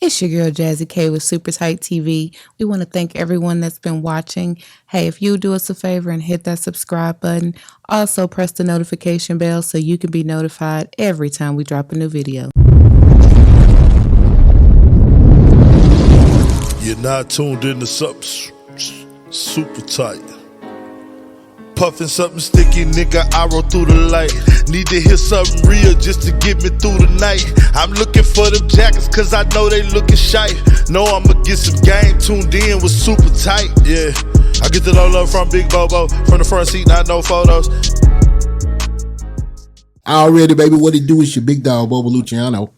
It's your girl Jazzy K with Super Tight TV. We want to thank everyone that's been watching. Hey, if you do us a favor and hit that subscribe button, also press the notification bell so you can be notified every time we drop a new video. You're not tuned into something super tight. Puffin' something sticky, nigga, I roll through the light. Need to hear something real just to get me through the night. I'm looking for them jackets cause I know they looking shy. Know I'ma get some game, tuned in with super tight, yeah. I get it all up from Big Bobo, from the front seat, not no photos. Already, baby, what it do is your big dog, Bobo Luciano.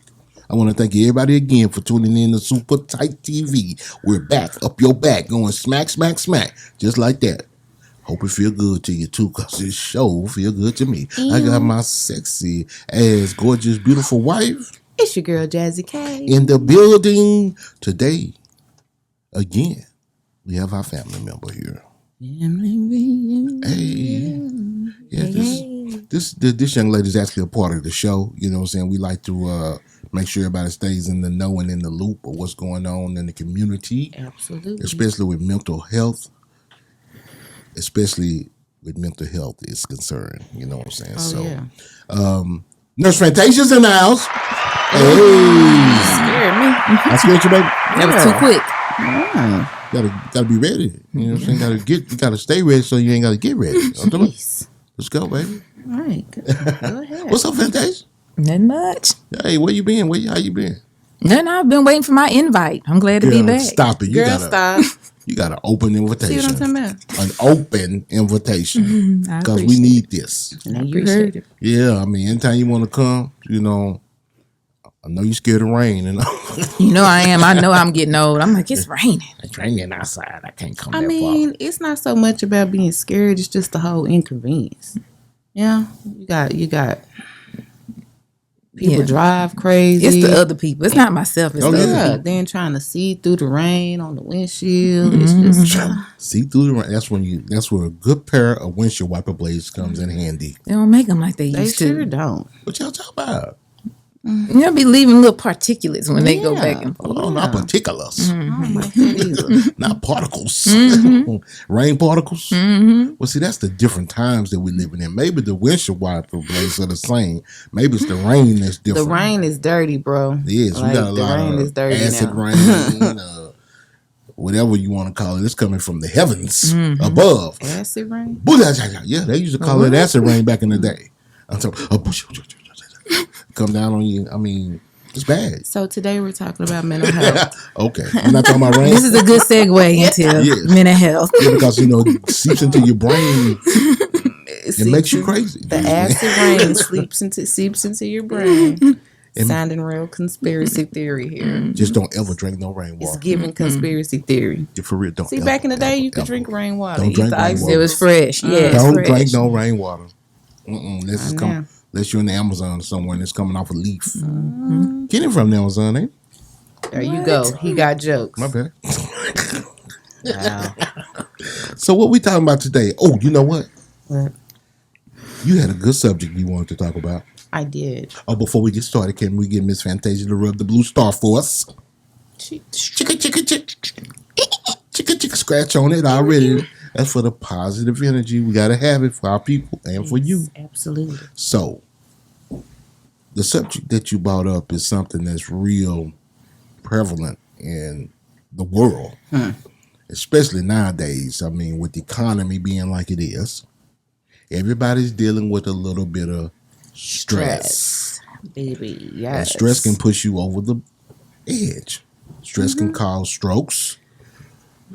I want to thank everybody again for tuning in to Super Tight TV. We're back, up your back, going smack, smack, smack, just like that. Hope it feel good to you too, cause this show feel good to me. I got my sexy ass, gorgeous, beautiful wife. It's your girl Jazzy K In the building today. Again, we have our family member here. Hey, yeah, this young lady is actually a part of the show. You know what I'm saying? We like to make sure everybody stays in the know and in the loop of what's going on in the community. Absolutely. Especially with mental health. Especially with mental health is concerned. You know what I'm saying? Nurse Fantasia's in the house. Hey. Scared me. I scared you, baby. That was too quick. Gotta be ready. You know what I'm saying? You gotta stay ready so you ain't gotta get ready. Let's go, baby. All right. Go ahead. What's up, Fantasia? Nothing much. Hey, where you been? How you been? Nothing. I've been waiting for my invite. I'm glad to be back. Stop it. Stop. You got an open invitation. See what I'm talking about? An open invitation. Because we need this. I appreciate it. Yeah, I mean, anytime you want to come, you know, I know you're scared of rain. You know I am. I know I'm getting old. I'm like, it's raining. It's raining outside. I can't come I that mean, far. it's not so much about being scared. It's just the whole inconvenience. Yeah, you got people drive crazy. It's the other people. It's not myself. It's the other people. Then trying to see through the rain on the windshield. It's just see through the rain. That's where a good pair of windshield wiper blades comes in handy. They don't make them like they they used sure to. don't. What y'all talk about? They'll be leaving little particulates when they go back and forth. Oh, not particulars. I don't like that either. Not particles. Rain particles. Well, see, that's the different times that we're living in. Maybe the windshield wiper blades are the same. Maybe it's the rain that's different. The rain is dirty, bro. Yes, we got a lot of acid rain, whatever you want to call it. It's coming from the heavens above. Acid rain? Yeah, they used to call it acid rain back in the day. Come down on you. I mean, it's bad. So today we're talking about mental health. Okay. I'm not talking about rain. This is a good segue into mental health. Yeah, because, it seeps into your brain. It makes you crazy. The acid rain seeps into your brain. Sounding real conspiracy theory here. Just don't ever drink no rainwater. It's giving conspiracy theory. Yeah, for real, don't. See, back in the day, you could drink rainwater. Don't drink rainwater. It was fresh. Yeah, don't fresh. drink no rainwater. Unless you're in the Amazon or somewhere and it's coming off a leaf. Get it from the Amazon, ain't it? There you go. He got jokes. My bad. Wow. So what we talking about today? Oh, you know what? What? You had a good subject you wanted to talk about. I did. Oh, before we get started, can we get Miss Fantasia to rub the blue star for us? Chicka, scratch on it already. That's for the positive energy. We got to have it for our people and for you. Absolutely. So, the subject that you brought up is something that's real prevalent in the world, especially nowadays. I mean, with the economy being like it is, everybody's dealing with a little bit of stress. Baby, yes. And stress can push you over the edge. Stress can cause strokes.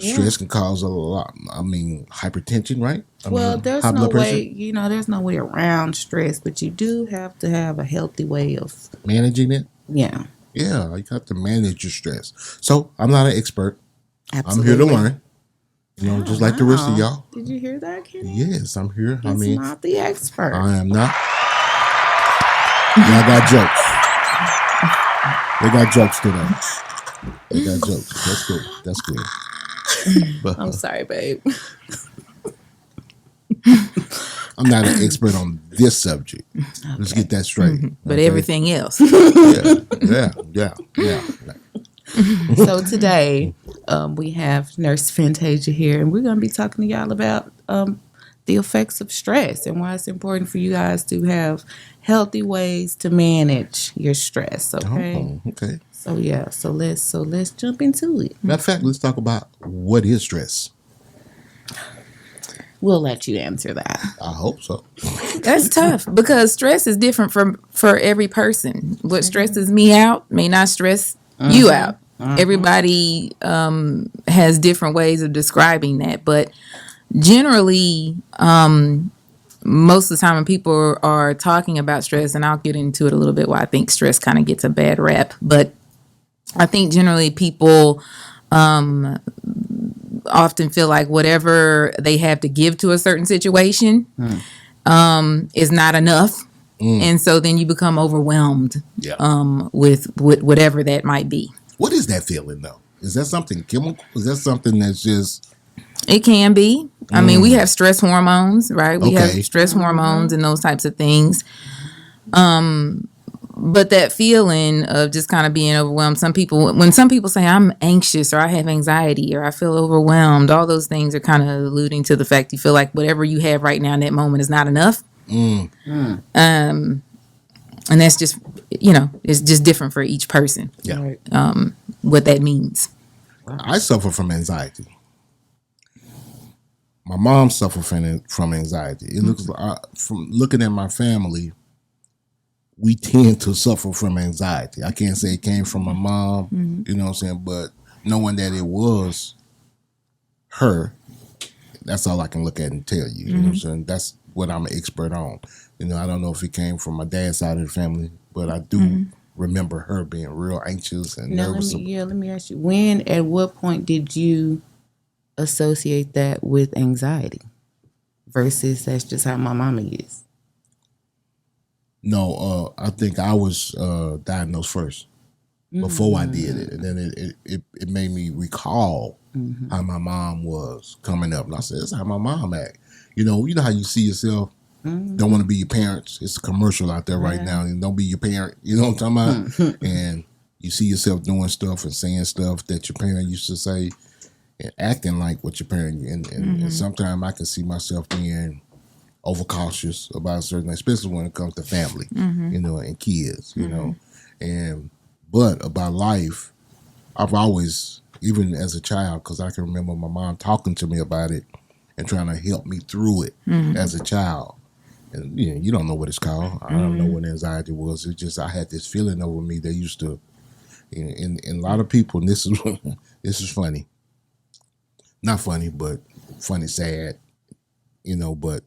Yeah. Stress can cause a lot. I mean, hypertension, right? There's no way around stress, but you do have to have a healthy way of managing it. Yeah. Yeah, you have to manage your stress. So I'm not an expert. Absolutely. I'm here to learn. Just like the rest of y'all. Did you hear that, Kenny? Yes, I'm here. He's not the expert. I am not. Y'all got jokes. They got jokes today. They got jokes. That's good. That's good. But, I'm sorry, babe. I'm not an expert on this subject. Okay. Let's get that straight. But everything else. Yeah. So today, we have Nurse Fantasia here, and we're going to be talking to y'all about the effects of stress and why it's important for you guys to have healthy ways to manage your stress. Okay. Oh, okay. So yeah, so let's jump into it. Matter of fact, let's talk about what is stress. We'll let you answer that. I hope so. That's tough because stress is different for every person. What stresses me out may not stress you out. Everybody has different ways of describing that, but generally, most of the time when people are talking about stress, and I'll get into it a little bit why I think stress kind of gets a bad rap, but I think generally people often feel like whatever they have to give to a certain situation is not enough. And so then you become overwhelmed with whatever that might be. What is that feeling, though? Is that something chemical? Is that something that's just... It can be. I mean, we have stress hormones, right? We have Okay. stress hormones and those types of things. But that feeling of just kind of being overwhelmed, when some people say I'm anxious or I have anxiety or I feel overwhelmed, all those things are kind of alluding to the fact you feel like whatever you have right now in that moment is not enough. And that's just, it's just different for each person. Yeah. What that means. I suffer from anxiety. My mom suffered from anxiety. It looks like, from looking at my family, we tend to suffer from anxiety. I can't say it came from my mom, you know what I'm saying? But knowing that it was her, that's all I can look at and tell you. You know what I'm saying? That's what I'm an expert on. I don't know if it came from my dad's side of the family, but I do remember her being real anxious and nervous. Let me ask you, at what point did you associate that with anxiety versus that's just how my mama is? No, I think I was diagnosed first before I did it, and then it made me recall how my mom was coming up, and I said, "That's how my mom act." You know how you see yourself. Don't want to be your parents. It's a commercial out there right now, and don't be your parent. You know what I'm talking about? And you see yourself doing stuff and saying stuff that your parent used to say, and acting like what your parent. And sometimes I can see myself being overcautious about certain, especially when it comes to family, and kids, but about life, I've always, even as a child, because I can remember my mom talking to me about it and trying to help me through it as a child. And you don't know what it's called. I don't know what anxiety was. It's just I had this feeling over me that used to, and a lot of people. And this is funny, not funny, but funny, sad, but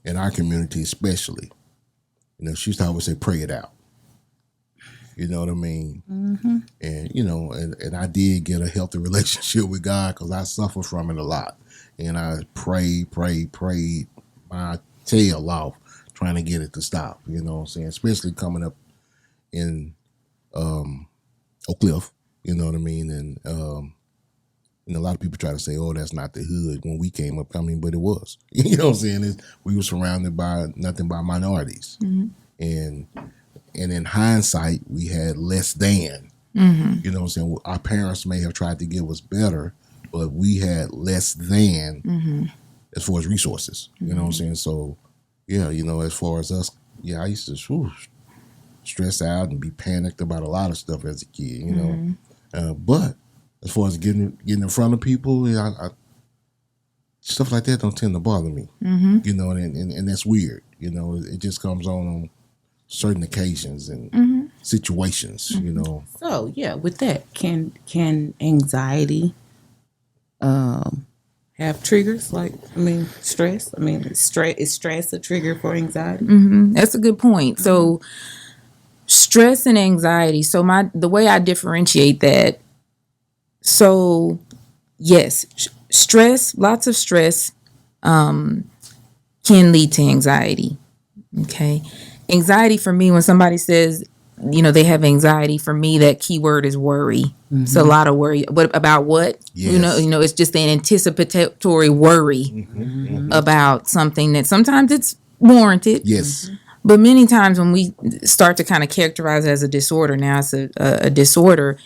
in our community especially, she used to always say, pray it out. You know what I mean? And, and I did get a healthy relationship with God because I suffer from it a lot. And I prayed my tail off trying to get it to stop, you know what I'm saying? Especially coming up in Oak Cliff, you know what I mean? And a lot of people try to say, oh, that's not the hood when we came up, but it was. You know what I'm saying? We were surrounded by nothing but minorities. And in hindsight, we had less than. You know what I'm saying? Our parents may have tried to give us better, but we had less than as far as resources. You know what I'm saying? So, yeah, as far as us, I used to stress out and be panicked about a lot of stuff as a kid, but as far as getting in front of people, stuff like that don't tend to bother me. And that's weird. It just comes on certain occasions and situations. So with that, can anxiety have triggers? Stress. Is stress a trigger for anxiety? That's a good point. So stress and anxiety. So the way I differentiate that. So, yes, stress, lots of stress can lead to anxiety, okay? Anxiety for me, when somebody says, they have anxiety, for me, that key word is worry. It's a lot of worry. But about what? Yes. It's just an anticipatory worry about something that sometimes it's warranted. Yes. But many times when we start to kind of characterize it as a disorder, now it's a disorder,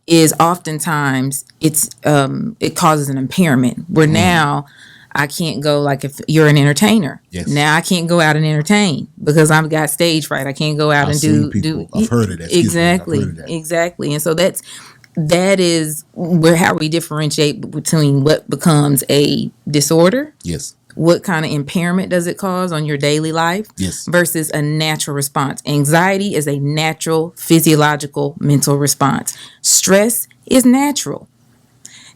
is oftentimes it causes an impairment where now I can't go, like if you're an entertainer. Yes. Now I can't go out and entertain because I've got stage fright. I can't go out and do I've heard of that. Exactly. Exactly. And so that is how we differentiate between what becomes a disorder. Yes. What kind of impairment does it cause on your daily life? Yes. Versus a natural response. Anxiety is a natural physiological mental response. Stress is natural.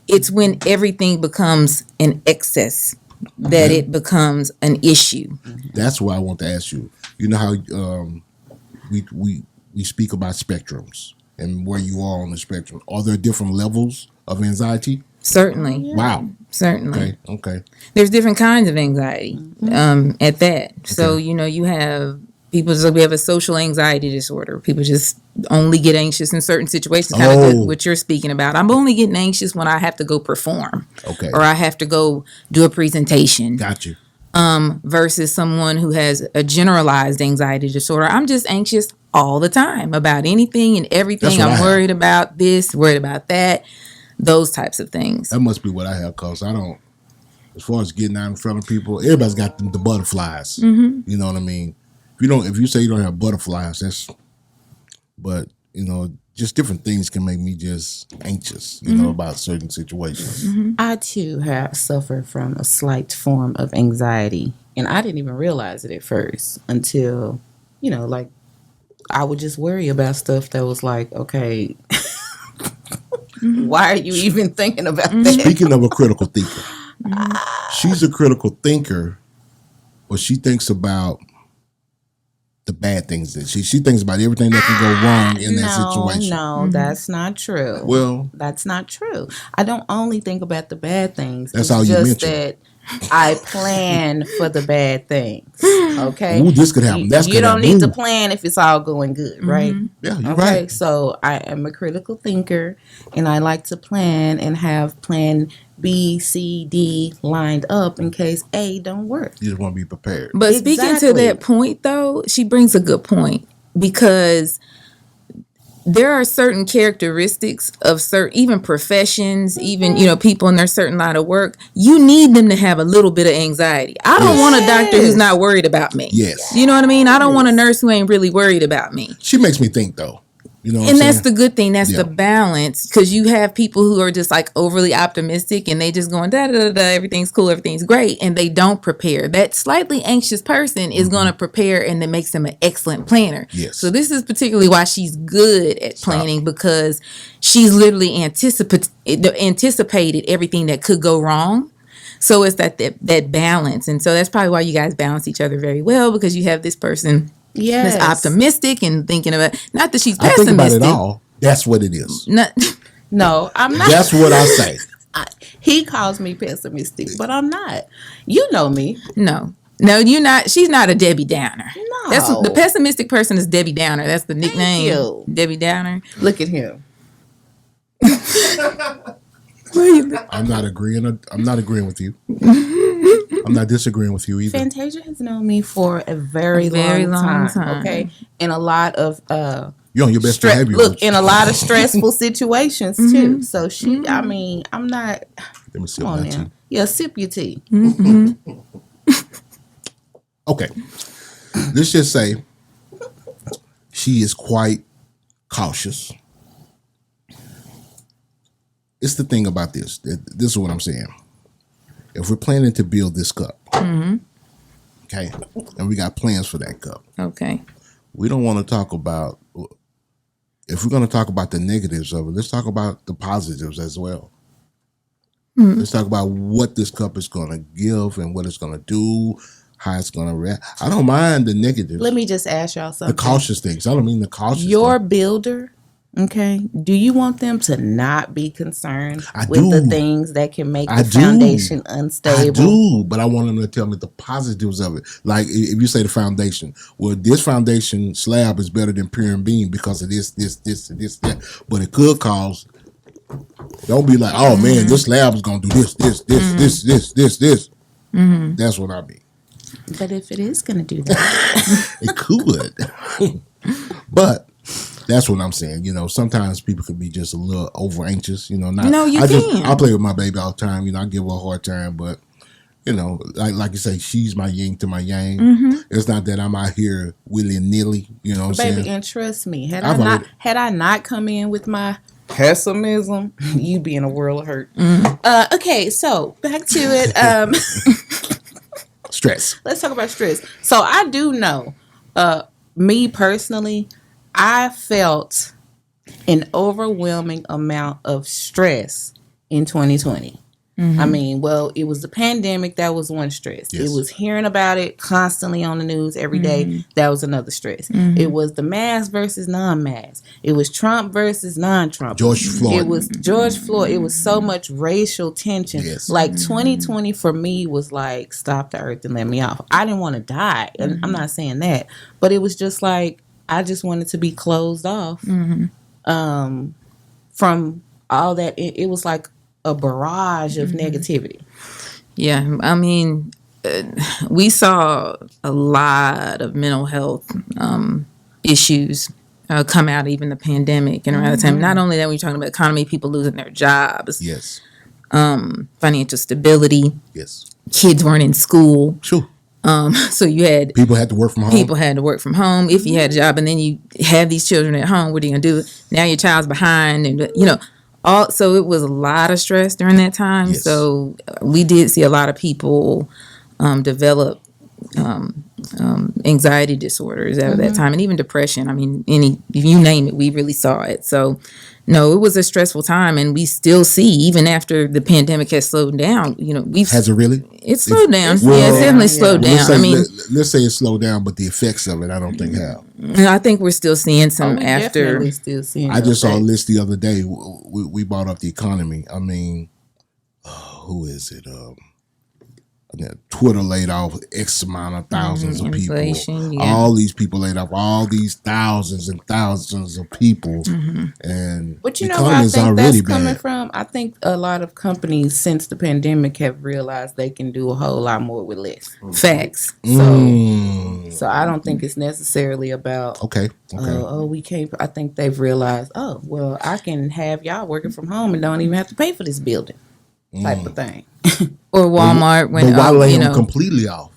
It's when everything becomes an excess that it becomes an issue. That's why I want to ask you. You know how we speak about spectrums and where you are on the spectrum. Are there different levels of anxiety? Certainly. Wow. Certainly. Okay. There's different kinds of anxiety at that. So, you have people, so we have a social anxiety disorder. People just only get anxious in certain situations, kind of what you're speaking about. I'm only getting anxious when I have to go perform. Okay. Or I have to go do a presentation. Got you. Versus someone who has a generalized anxiety disorder. I'm just anxious all the time about anything and everything. I'm worried about this, worried about that. Those types of things. That must be what I have, because I don't, as far as getting out in front of people, everybody's got the butterflies. You know what I mean? If you say you don't have butterflies, but just different things can make me just anxious, about certain situations. I too have suffered from a slight form of anxiety, and I didn't even realize it at first until, like I would just worry about stuff that was like, okay, why are you even thinking about that? Speaking of a critical thinker, she's a critical thinker, but she thinks about the bad things that she thinks about everything that can go wrong in that situation. No, that's not true. Well, that's not true. I don't only think about the bad things. That's all you mentioned. That I plan for the bad things. Okay. Ooh, this could happen. You don't need to plan if it's all going good, right? Yeah, you're right. So I am a critical thinker, and I like to plan and have plan B, C, D lined up in case A don't work. You just want to be prepared. But speaking to that point, though, she brings a good point, because there are certain characteristics of certain, even professions, even, people in their certain line of work. You need them to have a little bit of anxiety. I don't want a doctor who's not worried about me. Yes. You know what I mean? I don't want a nurse who ain't really worried about me. She makes me think, though. And that's the good thing. That's the balance, because you have people who are just like overly optimistic and they just going da da da da, everything's cool, everything's great, and they don't prepare. That slightly anxious person is going to prepare, and that makes them an excellent planner. Yes. So this is particularly why she's good at planning, because she's literally anticipated everything that could go wrong. So it's that balance, and so that's probably why you guys balance each other very well, because you have this person. Yes. That's optimistic and thinking about, not that she's I pessimistic. think about it all. That's what it is. No, I'm not. That's what I say. He calls me pessimistic, but I'm not. You know me. No, you're not. She's not a Debbie Downer. No. That's the pessimistic person is Debbie Downer. That's the nickname. Thank you. Debbie Downer. Look at him. I'm not agreeing with you. I'm not disagreeing with you either. Fantasia has known me for a very long time. Okay, in a lot of you're on your best behavior. Look, in a lot of stressful situations too. So she, I mean, I'm not. Let me sip my tea. Yeah, sip your tea. Okay, let's just say she is quite cautious. It's the thing about this. This is what I'm saying. If we're planning to build this cup, okay, and we got plans for that cup, okay, we don't want to talk about, if we're going to talk about the negatives of it, let's talk about the positives as well. Let's talk about what this cup is going to give and what it's going to do, how it's going to react. I don't mind the negatives. Let me just ask y'all something. The cautious things. I don't mean the cautious Your things. builder, okay, do you want them to not be concerned with do. the things that can make the foundation unstable? I do, but I want them to tell me the positives of it. Like if you say the foundation, well, this foundation slab is better than pure and beam because of this, that. But it could cause. Don't be like, oh man, this slab is gonna do this. That's what I mean. But if it is gonna do that, it could. But That's what I'm saying. You know, sometimes people can be just a little over anxious. You know, not. No, you can. I play with my baby all the time. You know, I give her a hard time, but you know, like you say, she's my yin to my yang. Mm-hmm. It's not that I'm out here willy nilly. You know what I'm Baby, saying? and trust me, had I not come in with my pessimism, you'd be in a world of hurt. Okay, so back to it. Stress. Let's talk about stress. So I do know, me personally, I felt an overwhelming amount of stress in 2020. I mean, well, it was the pandemic. That was one stress. Yes. It was hearing about it constantly on the news every day. That was another stress. It was the mask versus non-mask. It was Trump versus non-Trump. George Floyd. It was George Floyd. It was so much racial tension. Yes. Like 2020 for me was like, stop the earth and let me off. I didn't want to die. And I'm not saying that. But it was just like, I just wanted to be closed off from all that. It was like a barrage of negativity. Yeah, I mean, we saw a lot of mental health issues come out, even the pandemic and around the time. Not only that, when you're talking about economy, people losing their jobs, Yes. financial stability, Yes. kids weren't in school. Sure. So you had People had to work from home. people had to work from home if you had a job, and then you have these children at home. What are you gonna do? Now your child's behind, and so it was a lot of stress during that time. Yes. So we did see a lot of people develop anxiety disorders out of that time, and even depression. I mean, you name it, we really saw it. So no, it was a stressful time, and we still see, even after the pandemic has slowed down, Has it really? it's slowed down. Well, Yeah, it's definitely slowed Let's down. say, let's say it's slowed down, but the effects of it, I don't think have. I think we're still seeing some We after. definitely still seeing I just saw a effects. list the other day. We brought up the economy. I mean, who is it? Twitter laid off X amount of thousands of inflation, people. yeah. All these people laid off all these thousands and thousands of people, and But the where I economy's think already that's coming bad. from? I think a lot of companies since the pandemic have realized they can do a whole lot more with less. Facts. So I don't think it's necessarily about Okay. we can't. I think they've realized, well, I can have y'all working from home and don't even have to pay for this building, type of thing. Or Walmart when But why lay them completely off?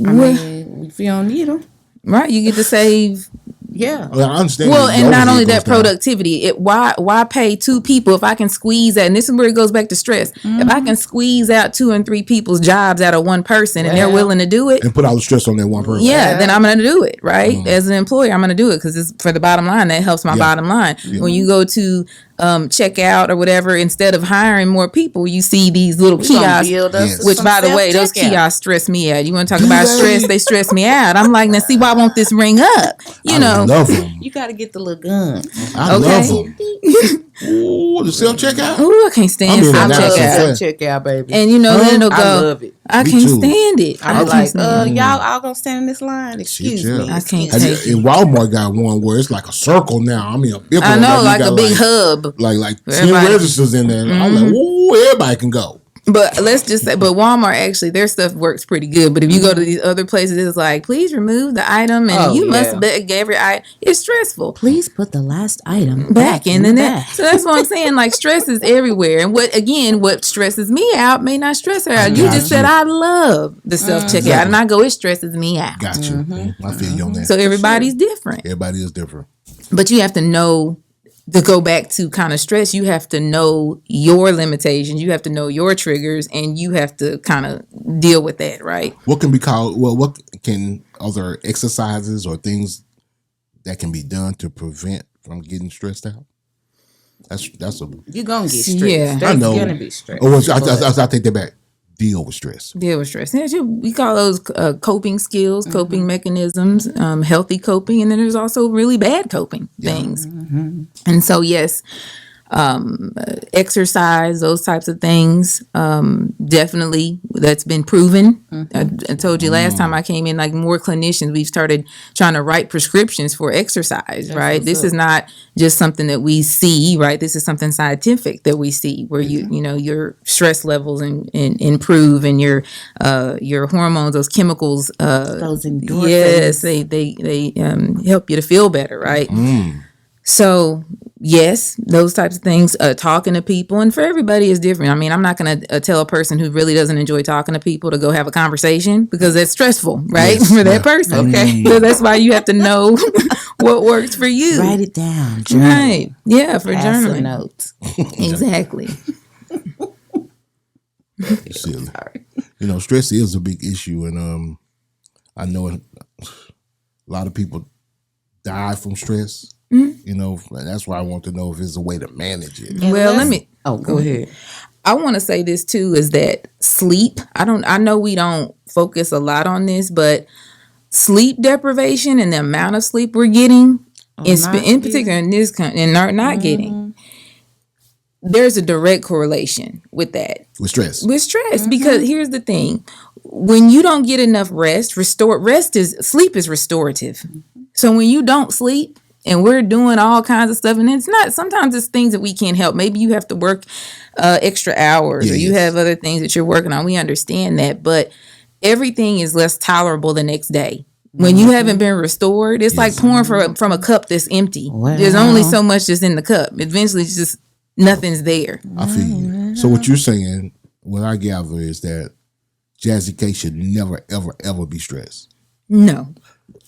I mean, if you don't need them, right, you get to save. yeah. Well, I understand. Well, the and not overhead only goes that, down. productivity. Why pay two people if I can squeeze that? And this is where it goes back to stress. If I can squeeze out 2 and 3 people's jobs out of one person, and they're Well. willing to do it, and put all the stress on that one person. yeah, then I'm going to do it, right? As an employer, I'm going to do it because it's for the bottom line. That helps my bottom line. When you go to check out or whatever, instead of hiring more people, you see these little kiosks. Yes. Which, by the way, those kiosks stress me out. You want to talk about stress? They stress me out. I'm like, now see why won't this ring up? I love them. You got to get the little guns. I Okay. love them. Ooh, the self checkout. Ooh, I can't stand I mean, I That's love so self-checkout. fast. check-out, baby. And then it'll go. I love it. I Me can't too. stand it. I'm I can't like, stand it. y'all all gonna stand in this line? Excuse yeah. me. I can't Has take it- and Walmart got one where it's like a circle now. I mean, a big I one. know, you like got a big hub. like 10 Everybody- registers in there. I'm like, ooh, everybody can go. But let's just say, but Walmart actually, their stuff works pretty good. But if you go to these other places, it's like, please remove the item, and you must beg every item. It's stressful. Please put the last item Back in the net. So that's what I'm saying. Like, stress is everywhere. And what stresses me out may not stress her out. You Got just said, I love the self checkout. And I go, it stresses me out. Got you. I feel you on that. So everybody's different. Everybody is different. But you have to know, to go back to kind of stress, you have to know your limitations, you have to know your triggers, and you have to kind of deal with that, right? What can be called? Well, what can other exercises or things that can be done to prevent from getting stressed out? That's a. You're gonna get stressed. Yeah. There's I know. gonna be stress. Oh, I take that back. Deal with stress. Deal with stress. We call those coping skills, coping mechanisms, healthy coping, and then there's also really bad coping things. And so, yes, exercise, those types of things, definitely that's been proven. I told you last time I came in, like, more clinicians, we've started trying to write prescriptions for exercise, right? This is not just something that we see, right? This is something scientific that we see, where your stress levels and improve, and your hormones, those chemicals, Those endorphins. yes, they help you to feel better, right? So yes, those types of things, talking to people, and for everybody is different. I mean, I'm not going to tell a person who really doesn't enjoy talking to people to go have a conversation because that's stressful, right? Yes, For that person. Okay. So that's why you have to know what works for you. Write it down. Right. Yeah, for Pass a journaling. note. Exactly. Silly. You know, stress is a big issue, and I know a lot of people die from stress. You know, and that's why I want to know if there's a way to manage it. Well, let me. Oh, go ahead. I want to say this too, is that sleep. I know we don't focus a lot on this, but sleep deprivation and the amount of sleep we're getting, in particular in this country, and not getting, there's a direct correlation with that. With stress. Because here's the thing. When you don't get enough rest, sleep is restorative. So when you don't sleep, and we're doing all kinds of stuff, and sometimes it's things that we can't help. Maybe you have to work extra hours, or you have other things that you're working on. We understand that, but everything is less tolerable the next day. When you haven't been restored, it's like pouring from a cup that's empty. Wow. There's only so much that's in the cup. Eventually, it's just nothing's there. I feel you. So what you're saying, what I gather is that Jazzy K should never, ever, ever be stressed. No.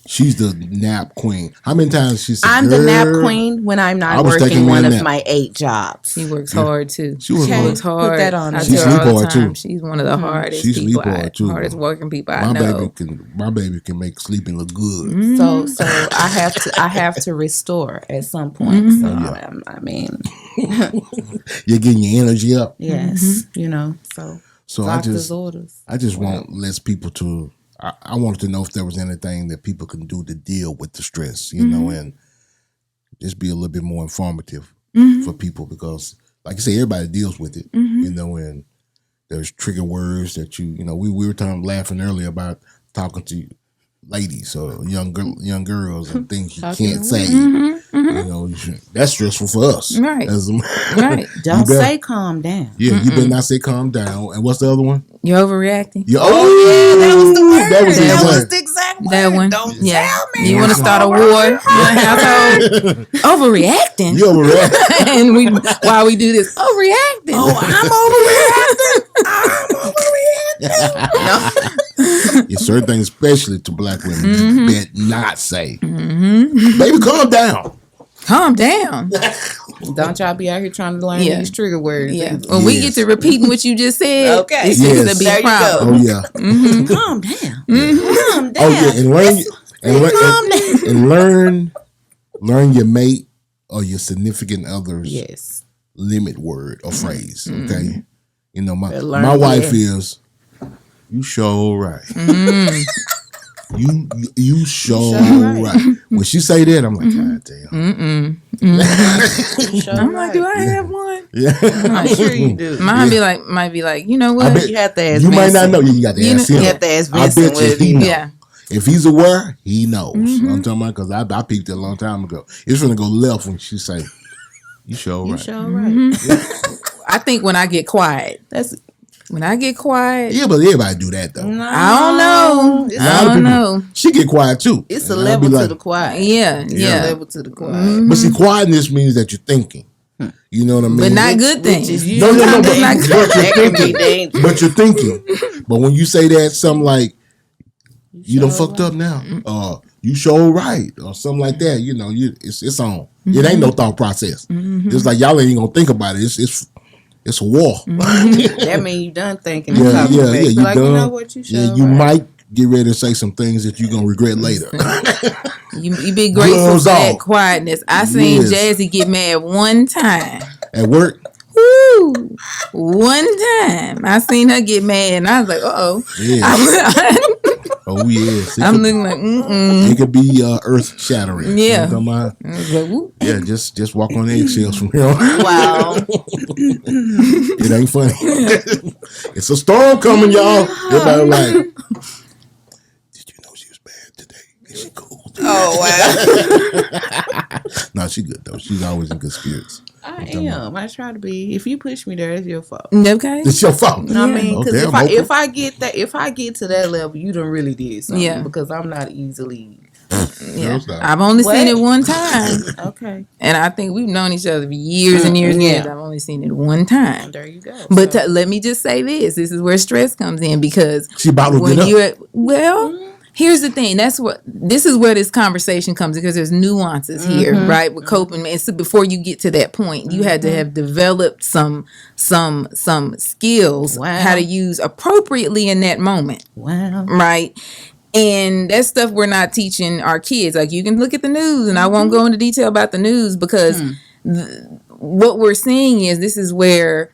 She's the nap queen. How many times she said, I'm the nap queen when I'm not working one of my 8 jobs. She works hard too. She works hard. Put that on. She sleep hard too. She's one of the hardest She sleep people. hard too. Hardest working people I know. My baby can make sleeping look good. So I have to restore at some point. So I mean, You're getting your energy up. yes, you know. So I orders. just want less people to. I wanted to know if there was anything that people can do to deal with the stress, you know, and just be a little bit more informative for people because, like I say, everybody deals with it, you know, and there's trigger words that you know, we were laughing earlier about talking to ladies or young girls and things you can't say. You know, that's stressful for us. Right. Right. Don't say calm down. Yeah, you better not say calm down. And what's the other one? You're overreacting. Yeah, that was the word. That was the exact That one. Don't yeah. tell me. You want to start a war in the household? Overreacting. You overreacting. And while we do this, overreacting. Oh, I'm overreacting. It's certain things, especially to black women, you better not say. Baby, calm down. Calm down. Don't y'all be out here trying to learn these trigger words. Yeah. When we get to repeating what you just said, okay, it's going to be a problem. Oh yeah. Calm down. Calm down. Oh yeah, and learn your mate or your significant other's limit word or phrase. Okay, you know my wife is. You sure right. You sure right. When she say that, I'm like, God damn. I'm like, do I have one? Yeah, I'm sure you do. Mine might be like, you know what? You have to ask. You might not know. You got to ask him. You have to ask I Vincent. bet you he know. Yeah. If he's aware, he knows. I'm talking about because I peeped it a long time ago. It's gonna go left when she say, "You sure right." You sure right. I think when I get quiet. When I get quiet. Yeah, but everybody do that though. No, I don't know. I don't know. She get quiet too. It's a level to the quiet. Yeah. It's a level to the quiet. But see, quietness means that you're thinking. You know what I mean? But not good things. No, but That can be dangerous. But you're thinking. But when you say that, something like, you done fucked up now. You sure right. Or something like that. You know, it's on. It ain't no thought process. It's like y'all ain't gonna think about it. It's a war. That means you done thinking. You like, done. you know what, you sure you right. might get ready to say some things that you're gonna regret later. You be grateful for that quietness. I seen Jazzy get mad one time. At work? Woo! One time. I seen her get mad and I was like, uh-oh. Yeah. Oh, yes. I'm looking like, It could be earth shattering. Yeah. You know what I'm talking about? Yeah, just walk on eggshells from here on. Wow. It ain't funny. It's a storm coming, y'all. Everybody like, did you know she was bad today? Is she cool? Oh, wow. No, she good, though. She's always in good spirits. I am. I try to be. If you push me there, it's your fault. Okay. It's your fault. You know what I mean? Because if I get to that level, you done really did something. Yeah. Because I'm not easily Yeah, stop. I've only seen it What? one time, Okay. and I think we've known each other for years and years and years. Yeah. I've only seen it one time. There you go. But So- let me just say this: this is where stress comes in because She bottled when it up. you here's the thing. This is where this conversation comes because there's nuances here, right? With coping, and so before you get to that point, you had to have developed some skills Wow. how to use appropriately in that moment, Wow. right? And that stuff we're not teaching our kids. Like you can look at the news, and I won't go into detail about the news because what we're seeing is this is where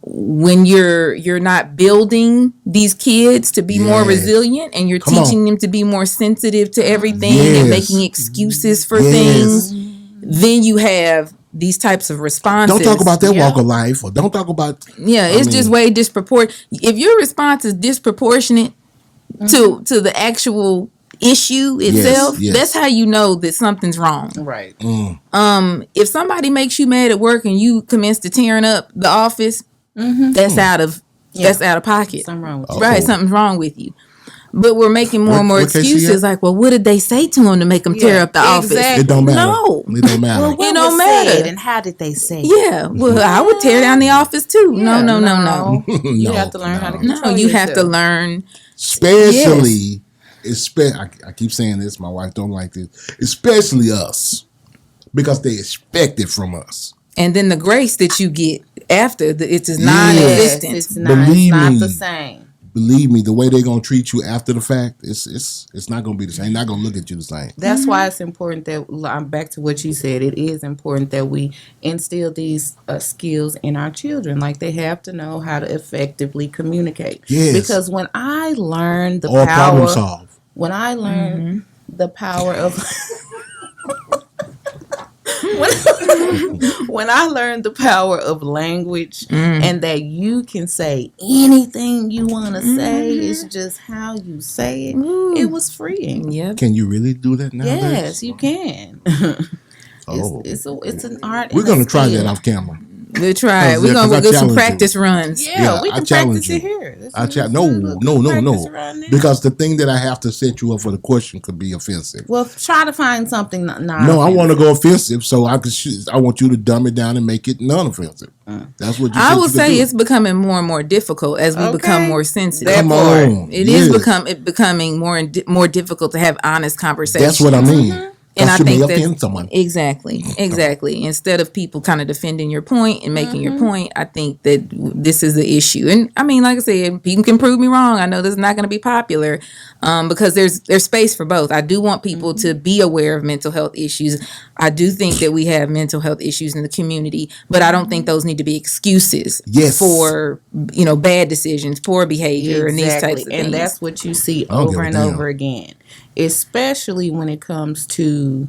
when you're not building these kids to be more Yes. resilient and you're Come on. teaching them to be more sensitive to everything Yes. and making excuses for Yes. things, then you have these types of responses. Don't talk about that Yeah. walk of life, or don't talk about. Yeah, it's just way disproportionate. If your response is disproportionate to the actual issue itself, yes. that's how you know that something's wrong. Right. If somebody makes you mad at work and you commence to tearing up the office, that's out of pocket. Something wrong with you. Right, something's wrong with you. But we're making more and more What case she excuses at? like, well, what did they say to him to make him tear up the office? exactly. It don't matter. No. It don't matter. Well, what It don't was matter. said and how did they say it? Yeah, well, I would tear down the office too. Yeah, No. You have to learn how to No, control you have to yourself. learn. Especially, I keep saying this. My wife don't like this. Especially us, because they expect it from us. And then the grace that you get after, it's Yes, non-existent. it's not, Believe it's not me. the same. Believe me, the way they're gonna treat you after the fact, it's not gonna be the same. They're not gonna look at you the same. That's why it's important that I'm back to what you said. It is important that we instill these skills in our children. Like they have to know how to effectively communicate. Yes. Because when I learned the Or problem power, solve. when I learned the power of when I learned the power of language and that you can say anything you want to say, it's just how you say it. It was freeing. Yep. Can you really do that nowadays? Yes, you can. Oh. It's an art. We're and a gonna try skill. that off camera. We'll try it. Cause, We're yeah, going 'cause to I get some challenge you. practice runs. Yeah, we I can challenge practice it you. here. No. Because the thing that I have to set you up for the question could be offensive. Well, try to find something not. No, I want to go offensive, so I want you to dumb it down and make it non-offensive. That's what you. I said will you could say do. it's becoming more and more difficult as we Okay. become more sensitive. That Come part. on, It is yes. becoming more difficult to have honest conversations. That's what I mean. And I you may think offend that someone. exactly. Instead of people kind of defending your point and making your point, I think that this is the issue. And I mean, like I said, people can prove me wrong. I know this is not going to be popular because there's space for both. I do want people to be aware of mental health issues. I do think that we have mental health issues in the community, but I don't think those need to be excuses Yes. for bad decisions, poor behavior, and these types of things. And that's what you see I don't give over a and damn. over again, especially when it comes to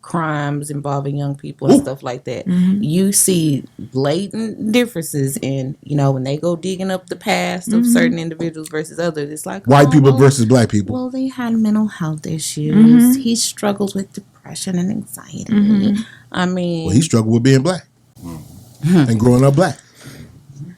crimes involving young people and stuff like that. You see blatant differences in, when they go digging up the past of certain individuals versus others. It's like White people well, versus black people. well, they had mental health issues. He struggles with depression and anxiety. I mean, Well, he struggled with being black and growing up black.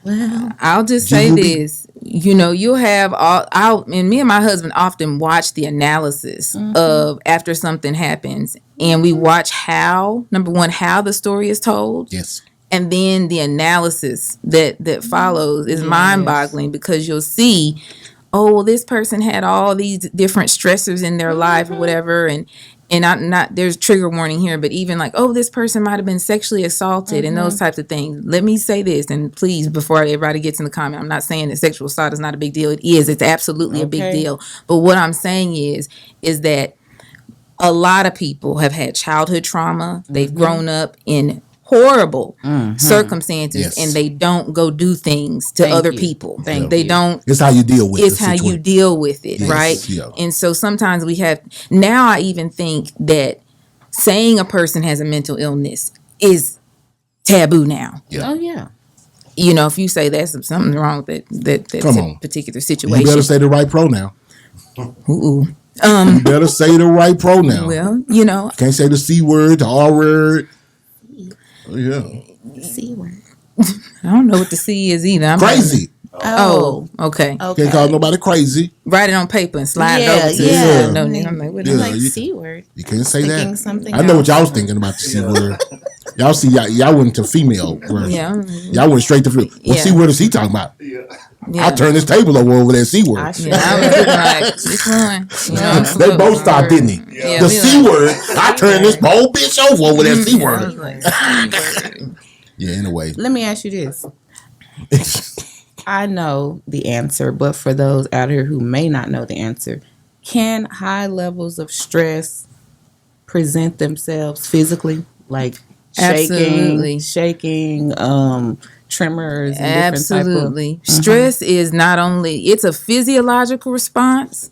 well, I'll just say GUB. this. You'll have and me and my husband often watch the analysis of after something happens, and we watch how the story is told, Yes. and then the analysis that follows is mind-boggling because you'll see, oh, well, this person had all these different stressors in their life or whatever, and not there's trigger warning here, but even like, oh, this person might have been sexually assaulted and those types of things. Let me say this, and please, before everybody gets in the comment, I'm not saying that sexual assault is not a big deal. It is. It's absolutely a big Okay. deal. But what I'm saying is that a lot of people have had childhood trauma. They've grown up in horrible circumstances, Yes. and they don't go do things to Thank other you. people. Thank They you. don't. It's how you deal with It's the how you situation. deal with it, Yes, right? yeah. And so sometimes we have. Now I even think that saying a person has a mental illness is taboo now. Yeah. oh yeah. If you say that's something's wrong with that Come on. particular You situation. better say the right pronoun. Ooh. You better say the right pronoun. Well, Can't say the C word, the R word. Oh, yeah. C word. I don't know what the C is either. I'm Crazy. Oh, okay. Can't call nobody crazy. Write it on paper and slide it Yeah, over to yeah. the no, I'm like, what Yeah, is Like you- C word. You can't say Sticking that. something I know what else. y'all was thinking about the C word. Y'all see, y'all went to female version. Yeah. Y'all went straight to female. What Yeah. C word is he talking about? Yeah. I'll turn this table over that C word. Yeah, I was looking like, this one. You know, I'm They both stopped, didn't he? Yeah, The we C like- word, I turned this whole bitch over that C I word. was like, C-word. Yeah, anyway. Let me ask you this. I know the answer, but for those out here who may not know the answer, can high levels of stress present themselves physically, like Absolutely. shaking, tremors, and Absolutely. different type of, Stress is not only, it's a physiological response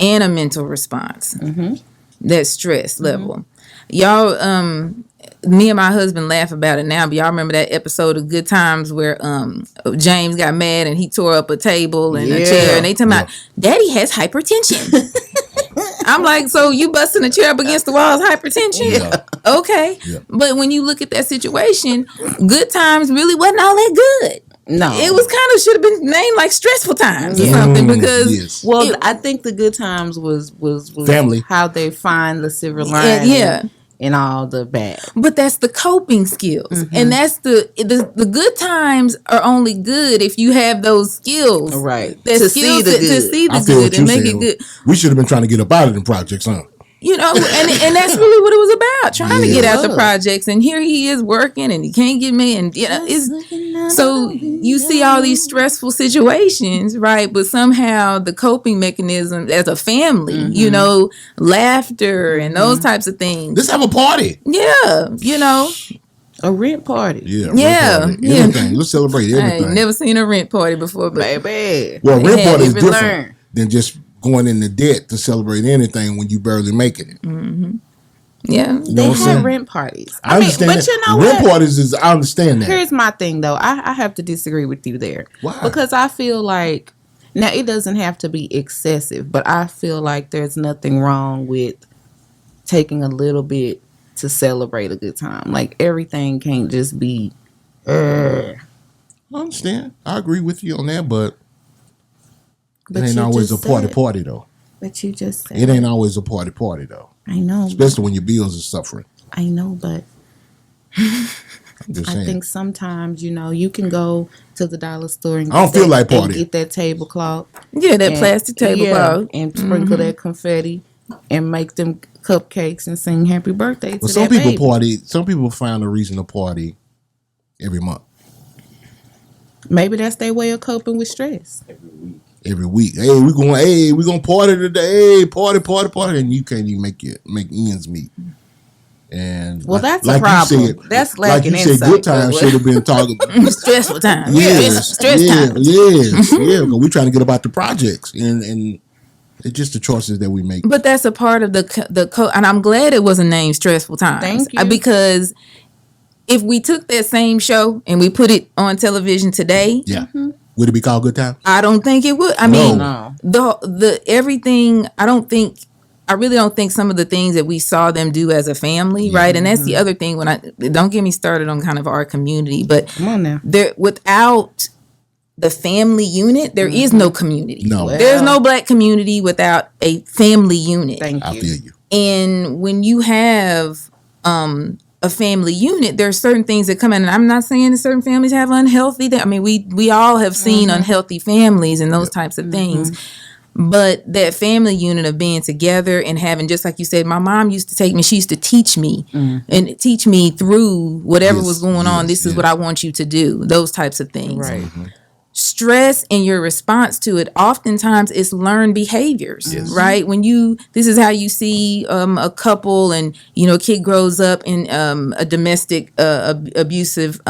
and a mental response. That stress level. Y'all, me and my husband laugh about it now, but y'all remember that episode of Good Times where James got mad and he tore up a table and a chair, and they talking about Daddy has hypertension. I'm like, so you busting a chair up against the wall is hypertension? Yeah. Okay. Yeah. But when you look at that situation, Good Times really wasn't all that good. no. It was kind of should have been named like Stressful Times or something because Yes. Well, it- I think the good times was Family. how they find the silver lining yeah. in all the bad. But that's the coping skills, and that's the good times are only good if you have those skills, Right. That To skill see the set to good. see the I feel good what and you're make saying. it good. We should have been trying to get up out of them projects, huh? You know, and that's really what it was about, trying to Yeah. get out the projects. And here he is working, and he can't get me, and you know, it's so you see all these stressful situations, right? But somehow the coping mechanism as a family, you know, laughter and those types of things. Let's have a party. Yeah, you know. A rent party. Yeah. Yeah, Rent party. yeah. Everything. Let's celebrate I everything. ain't never seen a rent party before, but Baby. Well, rent Yeah, party is live and different learn. than just going into debt to celebrate anything when you barely making it. yeah. You know They what I'm saying? had rent parties. I understand but that. you know Rent what? parties is, I understand that. Here's my thing, though. I have to disagree with you there. Why? Because I feel like, now it doesn't have to be excessive, but I feel like there's nothing wrong with taking a little bit to celebrate a good time. Like everything can't just be, I understand. I agree with you on that, but but it ain't you always a just party said- party though. But you just said, It ain't always a party party though. I know, Especially when your bills are suffering. I know, but I'm just I saying. think sometimes, you know, you can go to the dollar store and I don't feel that- like and partying. get that tablecloth. Yeah, that and- plastic tablecloth. and sprinkle that confetti and make them cupcakes and sing happy birthday to But some that people baby. party. Some people find a reason to party every month, Maybe that's their way of coping with stress. every week. Hey, we gonna party today. Hey, party, and you can't even make ends meet. And Well, that's a you problem. That's lacking like you insight, said, good times but- should have been talking. Stressful time. Yes, Stress time. yes. Because we're trying to get about the projects, and it's just the choices that we make. But that's a part of and I'm glad it wasn't named Stressful Times. Thank you. Because if we took that same show and we put it on television today, Yeah, would it be called Good Time? I don't think it would. I mean, No. the everything. I really don't think some of the things that we saw them do as a family, right? And that's the other thing. Don't get me started on kind of our community, but Come on now. there without the family unit, there is no community. No. There's no black community without a family unit. Thank I you. feel you. And when you have a family unit, there are certain things that come in. And I'm not saying that certain families have unhealthy. I mean, we all have seen unhealthy families and those types of things. But that family unit of being together and having, just like you said, my mom used to take me, she used to teach me and teach me through whatever Yes, was going on. This is yes. what I want you to do. Those types of things. Right. Stress and your response to it oftentimes is learned behaviors, right? When this is how you see a couple and a kid grows up in a domestic abusive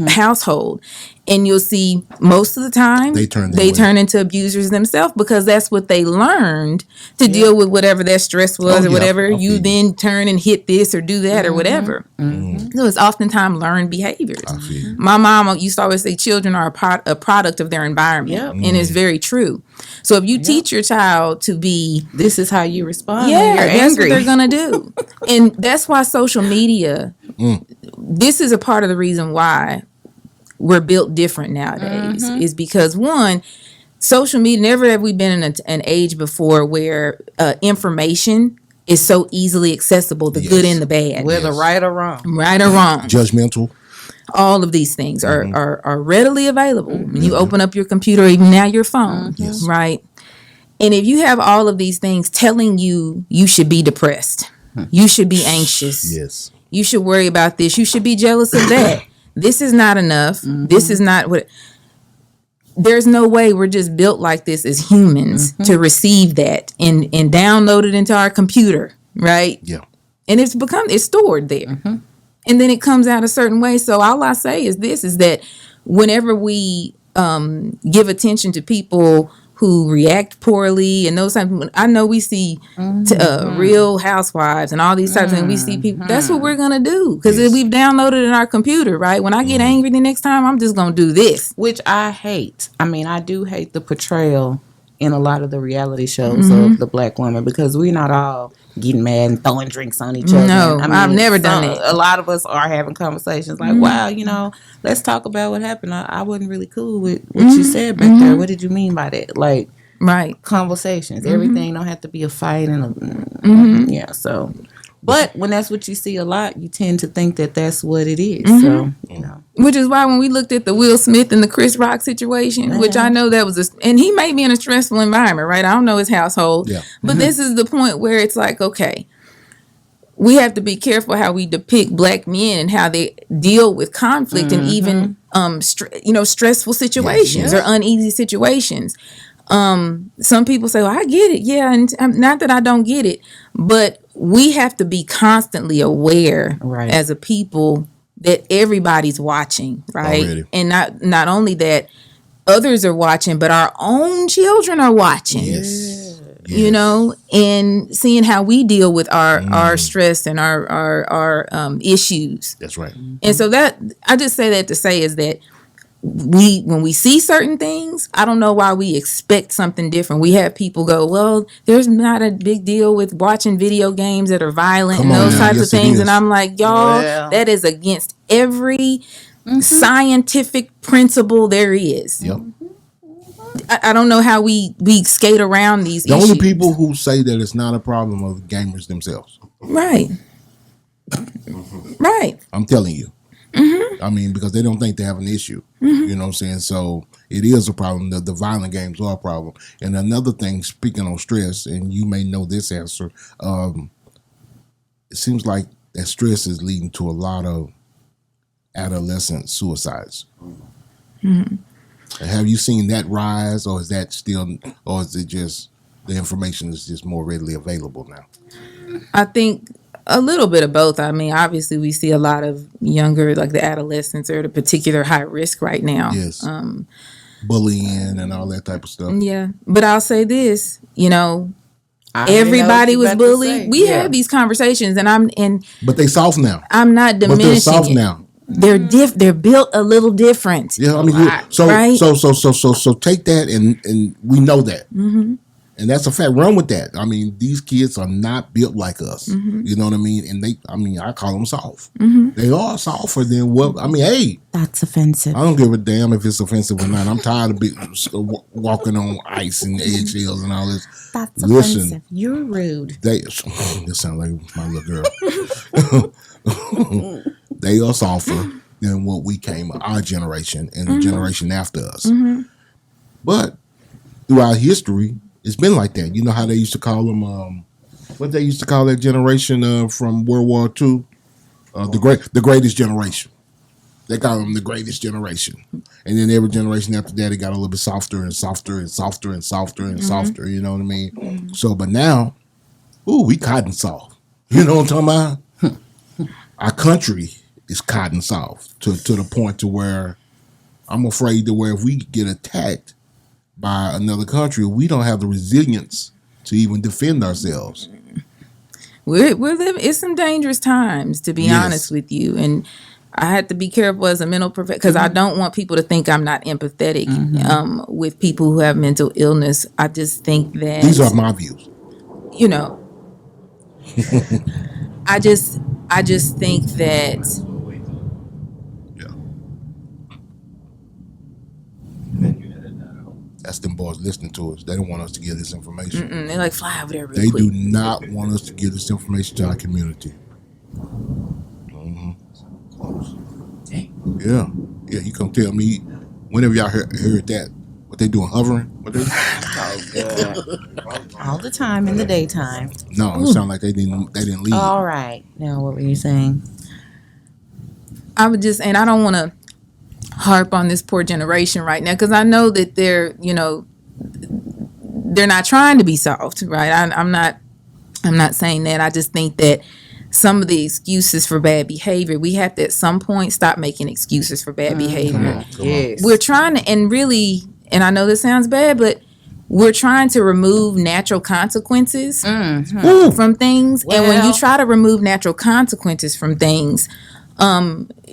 household, and you'll see most of the time They turn that they way. turn into abusers themselves because that's what they learned to deal with whatever that stress was Oh, or yeah, whatever. I You feel you. then turn and hit this or do that or whatever. So it's oftentimes learned behaviors. I feel you. My mom used to always say children are a product of their environment. Yep. And it's very true. So if you teach your child to be, This is how you respond when yeah, you're that's angry. what they're going to do. And that's why social media, this is a part of the reason why we're built different nowadays is because one, social media, never have we been in an age before where information is so easily accessible, the good and the bad. Whether right or wrong. Right or wrong. Judgmental. All of these things are readily available. When you open up your computer, even now your phone, right? And if you have all of these things telling you you should be depressed, you should be anxious, Yes. you should worry about this, you should be jealous of that. This is not enough. This is not what. There's no way we're just built like this as humans to receive that and download it into our computer, right? Yeah. And it's stored there. And then it comes out a certain way. So all I say is this, is that whenever we give attention to people who react poorly and those types, I know we see Real Housewives and all these types of things. We see people, that's what we're going to do. Because we've downloaded it in our computer, right? When I get angry the next time, I'm just going to do this. Which I hate. I mean, I do hate the portrayal in a lot of the reality shows of the black woman, because we're not all getting mad and throwing drinks on each other. No, I mean, I've never done it. A lot of us are having conversations like, wow, you know, let's talk about what happened. I wasn't really cool with what you said back there. What did you mean by that? Like, right. Conversations. Everything don't have to be a fight and yeah, so. But when that's what you see a lot, you tend to think that that's what it is. So, you know. Which is why when we looked at the Will Smith and the Chris Rock situation, which I know that was and he may be in a stressful environment, right? I don't know his household. Yeah. But this is the point where it's like, okay, we have to be careful how we depict black men and how they deal with conflict and even stressful situations or uneasy situations. Some people say, well, I get it. Yeah, and not that I don't get it, but we have to be constantly aware as a people that everybody's watching, right? Already. And not only that, others are watching, but our own children are watching. Yes. You know, and seeing how we deal with our stress and our issues. That's right. And so that I just say that to say is that when we see certain things, I don't know why we expect something different. We have people go, well, there's not a big deal with watching video games that are violent and those types of things. And I'm like, y'all, that is against every scientific principle there is. Yep. I don't know how we skate around these The issues. only people who say that it's not a problem are the gamers themselves. Right. Right. I'm telling you. I mean, because they don't think they have an issue. You know what I'm saying? So it is a problem. The violent games are a problem. And another thing, speaking on stress, and you may know this answer, it seems like that stress is leading to a lot of adolescent suicides. Have you seen that rise, or is that still, or is it just the information is just more readily available now? I think a little bit of both. I mean, obviously, we see a lot of younger, like the adolescents, are at a particular high risk right now. Yes. Bullying and all that type of stuff. Yeah. But I'll say this, you know, everybody was bullied. We have these conversations, but they soft now. I'm not diminishing. But they're soft now. They're built a little different. Yeah, I mean, so take that, and we know that. And that's a fact. Run with that. I mean, these kids are not built like us. You know what I mean? And I call them soft. They are softer than what, I mean, hey. That's offensive. I don't give a damn if it's offensive or not. I'm tired of walking on ice and eggshells and all this. That's offensive. You're rude. This sounds like my little girl. They are softer than what we our generation and the generation after us. But throughout history, it's been like that. You know how they used to call them, what they used to call that generation from World War II? The greatest generation. They call them the greatest generation. And then every generation after that, it got a little bit softer and softer and softer and softer and softer. You know what I mean? So, but now, we cotton soft. You know what I'm talking about? Our country is cotton soft to the point to where I'm afraid that where if we get attacked by another country, we don't have the resilience to even defend ourselves. We're living. It's some dangerous times, to be honest with you, and I had to be careful as a mental professional because I don't want people to think I'm not empathetic with people who have mental illness. I just think that these are my views. You know, I just think that That's them boys listening to us. They don't want us to give this information. They like fly over there real They quick. do not want us to give this information to our community. Yeah. Yeah, you come tell me whenever y'all heard that. What they doing, hovering? What they All the time in the daytime. No, it sounded like they didn't leave. All right. Now, what were you saying? I would just, and I don't want to harp on this poor generation right now, because I know that they're not trying to be soft, right? I'm not saying that. I just think that some of the excuses for bad behavior, we have to at some point stop making excuses for bad behavior. Yes. We're trying to, and really, and I know this sounds bad, but we're trying to remove natural consequences from things. And when you try to remove natural consequences from things,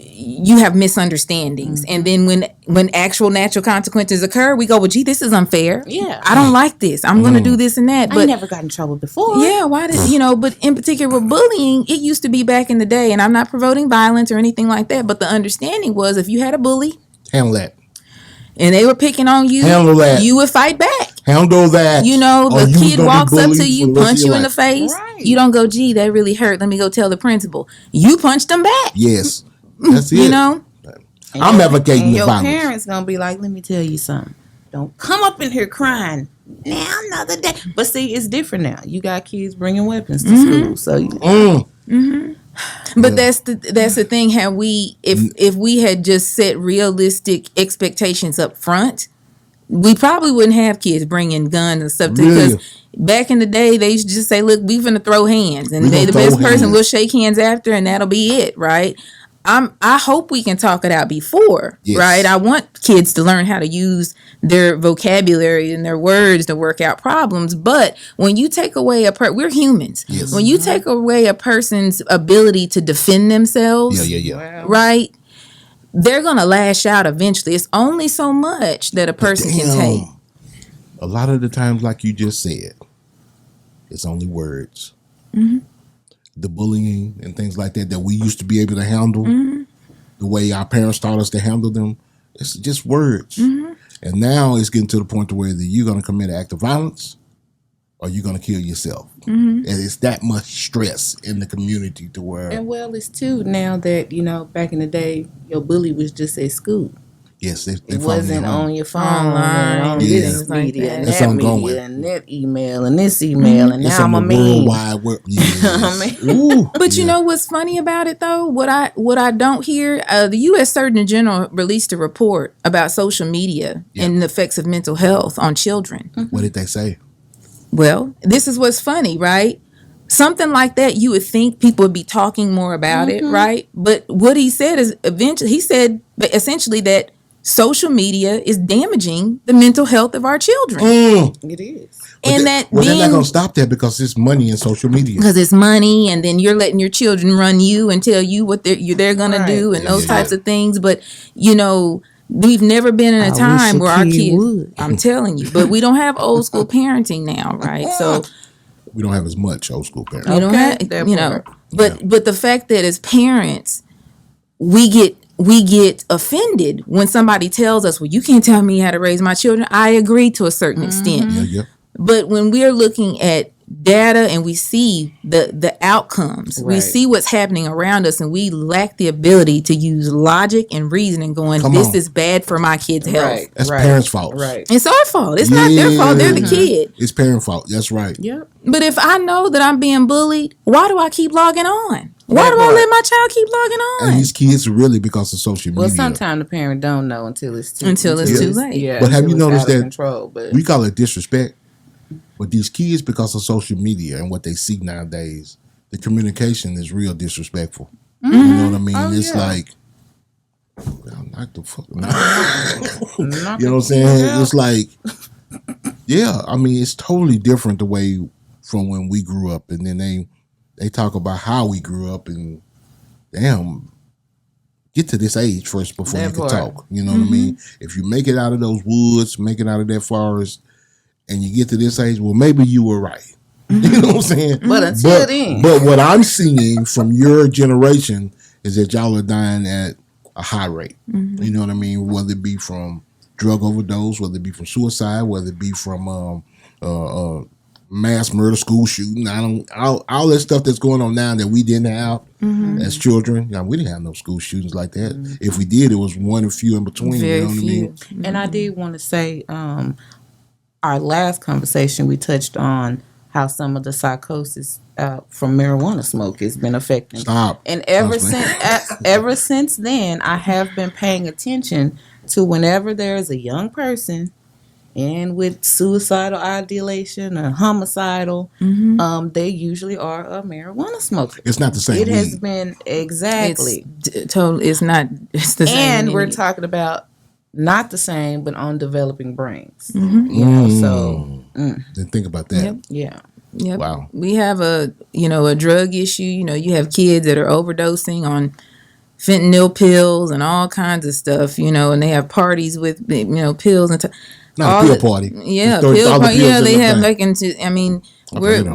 you have misunderstandings. And then when actual natural consequences occur, we go, well, gee, this is unfair. Yeah. I don't like this. I'm going to do this and that. I But never got in trouble before. yeah, why did but in particular with bullying, it used to be back in the day, and I'm not promoting violence or anything like that, but the understanding was if you had a bully Handle that. and they were picking on you, Handle that. you would fight back. Handle that. The Or you kid gonna be walks up bullied to you, for the rest punch of you your in the life. face. Right. You don't go, gee, that really hurt. Let me go tell the principal. You punched them back. Yes. That's it. You know? I'm advocating And the your violence. parents gonna be like, let me tell you something. Don't come up in here crying. Now another day. But see, it's different now. You got kids bringing weapons to school. So But that's the thing. How we if we had just set realistic expectations up front, we probably wouldn't have kids bringing guns and stuff. Really? Because back in the day, they used to just say, "Look, we finna throw hands," and We they the gonna best throw person hands. will shake hands after, and that'll be it, right? I hope we can talk it out before, Yes. right? I want kids to learn how to use their vocabulary and their words to work out problems. But when you take away we're humans. Yes. When you take away a person's ability to defend themselves, Yeah. right? They're gonna lash out eventually. It's only so much that a person can take. A lot of the times, like you just said, it's only words. The bullying and things like that we used to be able to handle, the way our parents taught us to handle them, it's just words. And now it's getting to the point to where either you're going to commit an act of violence or you're going to kill yourself. And it's that much stress in the community to where... and well, it's too now that, back in the day, your bully was just at school. Yes, they It wasn't on your phone and on Yeah. this media Like and That's that ongoing. media and that email and this email and It's now on I'm the a meme. World Wide Web. Yes. I Ooh, But you yeah. know what's funny about it though? What I don't hear, the U.S. Surgeon General released a report about social media and the effects of mental health on children. What did they say? Well, this is what's funny, right? Something like that, you would think people would be talking more about it, right? But what he said is essentially that social media is damaging the mental health of our children. It is. And they're not being going to stop that because it's money in social media. because it's money, and then you're letting your children run you and tell you what they're gonna do and those types of things. But we've never been in a time where our kids would. I'm telling you, but we don't have old school parenting now, right? So We don't have as much old school parents. you don't Okay, have that part. but the fact that as parents we get offended when somebody tells us, well, you can't tell me how to raise my children. I agree to a certain extent. Yeah. But when we're looking at data and we see the outcomes, we Right. see what's happening around us, and we lack the ability to use logic and reasoning going, Come this on. is bad for my kid's health. Right. That's parents' fault. Right. It's our fault. It's not their fault. They're the kid. It's parent fault. That's right. Yep. But if I know that I'm being bullied, why do I keep logging on? Why That do I part. let my child keep logging And on? these kids are really because of social media. Well, sometimes the parent don't know until it's too late. Yeah, But have until you it's noticed out of that control, but we call it disrespect? But these kids, because of social media and what they see nowadays, the communication is real disrespectful. You know what I mean? It's like, well, knock the fuck. You know what I'm saying? It's like, yeah. I mean, it's totally different the way from when we grew up, and then they talk about how we grew up, and damn, get to this age first before That you can part. talk. You know what I mean? If you make it out of those woods, make it out of that forest, and you get to this age, well, maybe you were right. You know what I'm saying? But until then. But what I'm seeing from your generation is that y'all are dying at a high rate. You know what I mean? Whether it be from drug overdose, whether it be from suicide, whether it be from mass murder, school shooting. All that stuff that's going on now that we didn't have as children. We didn't have no school shootings like that. If we did, it was one or few in between. Very you know what few. I mean? And I did want to say, our last conversation, we touched on how some of the psychosis from marijuana smoke has been affecting. Stop. And ever since then, I have been paying attention to whenever there is a young person and with suicidal ideation or homicidal, they usually are a marijuana smoker. It's not the same. It has been exactly. It's not. It's the same. And we're talking about not the same, but on developing brains. You know, so Then think about that. Yep. yeah. Yep. Wow. We have a drug issue. You have kids that are overdosing on fentanyl pills and all kinds of stuff, and they have parties with, pills and Not a pill party. Yeah, Just pill all the party. pills Yeah, in they the have thing.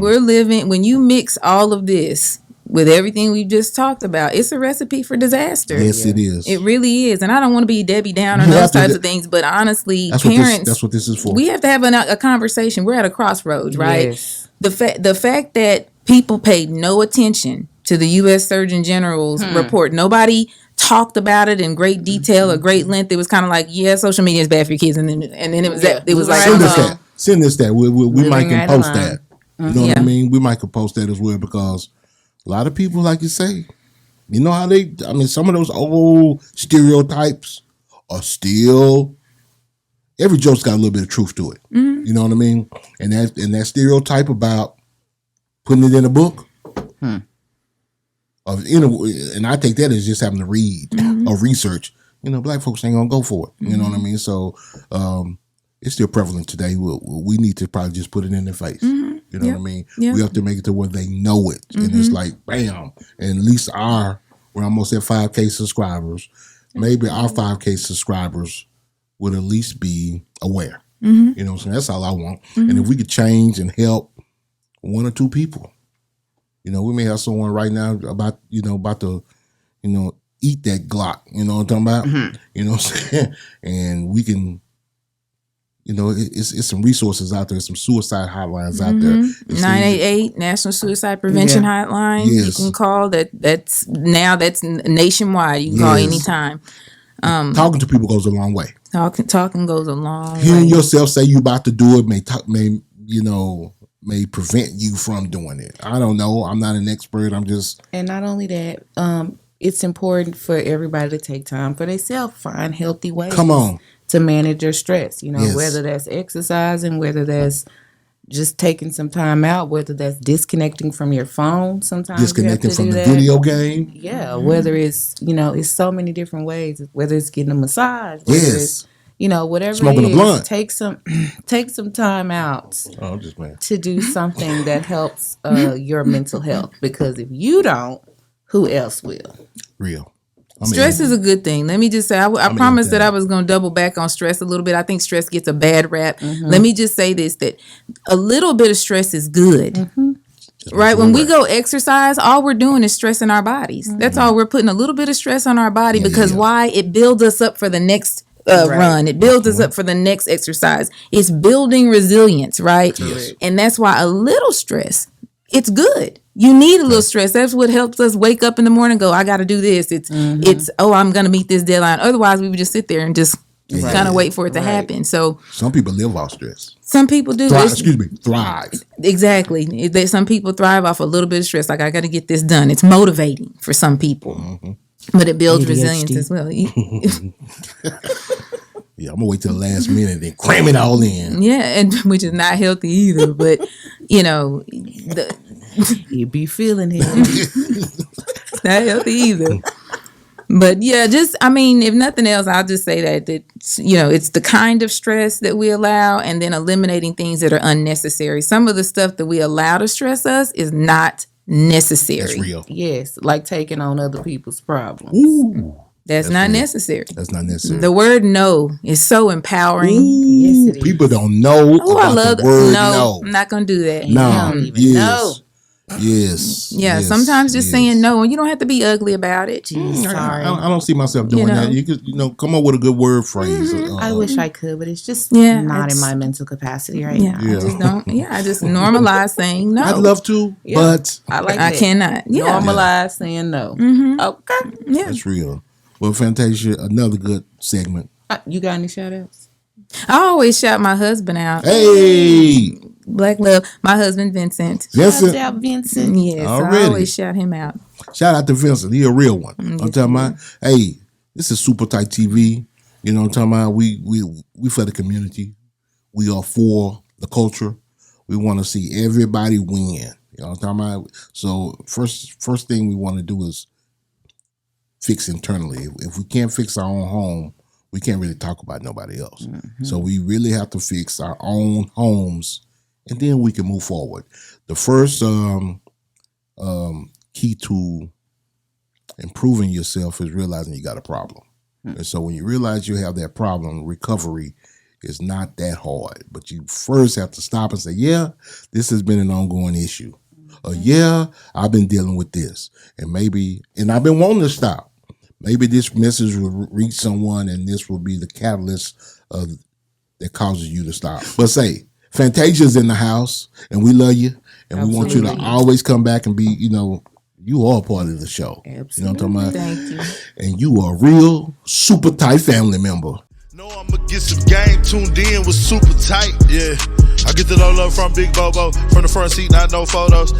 we're living, when you mix all of this with everything we've just talked about, it's a recipe for disaster. Yes, it is. It really is. And I don't want to be Debbie Downer or You those have to types do- of things, but honestly, That's parents, what this is for. we have to have a conversation. We're at a crossroads, right? Yes. The fact that people paid no attention to the U.S. Surgeon General's report, nobody talked about it in great detail or great length. It was kind of like, yeah, social media is bad for your kids, and then it was it was like, Send us Right. that. Send us that. We might can right post along. that. You know what Yeah. I mean? We might can post that as well, because a lot of people, like you say, you know how some of those old stereotypes are still, every joke's got a little bit of truth to it. You know what I mean? And that stereotype about putting it in a book, and I take that as just having to read or research. Black folks ain't gonna go for it. You know what I mean? So it's still prevalent today. We need to probably just put it in their face. You know what I mean? Yeah. We have to make it to where they know it, and it's like bam. And at least we're almost at 5K subscribers. Maybe our 5K subscribers would at least be aware. You know what I'm saying? That's all I want. And if we could change and help one or two people, we may have someone right now about to, eat that Glock. You know what I'm talking about? You know what I'm saying? And we can, it's some resources out there, some suicide hotlines out there. 988 National Suicide Prevention Hotline. Yes. You can call that's nationwide. You can call Yes. anytime. Talking to people goes a long way. Talking goes a long Hearing way. yourself say you about to do it may prevent you from doing it. I don't know. I'm not an expert. I'm just. And not only that, it's important for everybody to take time for themselves, find healthy ways. Come on. To manage your stress, Yes. whether that's exercising, whether that's just taking some time out, whether that's disconnecting from your phone. Sometimes Disconnecting you have to from do the that. video game. Yeah, whether it's it's so many different ways. Whether it's getting a massage, whether Yes. it's whatever Smoking it a is, blunt. take some time out Oh, I'm just man. to do something that helps your mental health. Because if you don't, who else will? Real. Stress is a good thing. Let me just say, I promised that that. I was going to double back on stress a little bit. I think stress gets a bad rap. Let me just say this, that a little bit of stress is good. Right? When we go exercise, all we're doing is stressing our bodies. That's all. We're putting a little bit of stress on our body because why? It builds us up for the next run. It builds us up for the next exercise. It's building resilience, right? Yes. And that's why a little stress, it's good. You need a little stress. That's what helps us wake up in the morning and go, I got to do this. It's I'm going to meet this deadline. Otherwise, we would just sit there and just kind of wait for it to happen. So Some people live off stress. some people do. Thrive. Exactly. Some people thrive off a little bit of stress. Like, I got to get this done. It's motivating for some people. But it builds resilience as well. Yeah, I'm gonna wait till the last minute and cram it all in. Yeah, and which is not healthy either. But You be feeling it. not healthy either. But yeah, if nothing else, I'll just say that it's the kind of stress that we allow, and then eliminating things that are unnecessary. Some of the stuff that we allow to stress us is not necessary. That's real. Yes, like taking on other people's problems. Ooh, That's not necessary. that's not necessary. The word no is so empowering. Yes, it is. People don't know Oh, I about love the word no. no. I'm not gonna do that. No, don't even yes. know. Yes. Yeah, yes, sometimes just yes. saying no, and you don't have to be ugly about it. Sorry. I don't see myself doing You know. that. You could, come up with a good word phrase. I wish I could, but it's just Yeah, not in it's- my mental capacity right Yeah, now. Yeah. I just don't. Yeah, I just normalize saying no. I'd love to, Yeah. but I like I that. cannot. Yeah. Normalize saying no. Okay. Yeah. that's real. Well, Fantasia, another good segment. You got any shout outs? I always shout my husband out. Hey, Black love. My husband Vincent. Vincent. Shout out Vincent. Yes, Already. I always shout him out. Shout out to Vincent. He a real one. I'm talking about. Hey, this is Super Tight TV. You know what I'm talking about? We for the community. We are for the culture. We want to see everybody win. You know what I'm talking about? So first thing we want to do is fix internally. If we can't fix our own home, we can't really talk about nobody else. So we really have to fix our own homes, and then we can move forward. The first key to improving yourself is realizing you got a problem. And so when you realize you have that problem, recovery is not that hard. But you first have to stop and say, yeah, this has been an ongoing issue. Yeah, I've been dealing with this. And I've been wanting to stop. Maybe this message will reach someone and this will be the catalyst that causes you to stop. But say, Fantasia's in the house and we love you. And we want you to always come back and be, you are part of the show. Absolutely. You know what I'm talking about? Thank you. And you are a real super tight family member. Know I'ma get some game tuned in with super tight, yeah. I get it all up from Big Bobo, from the front seat, not no photos.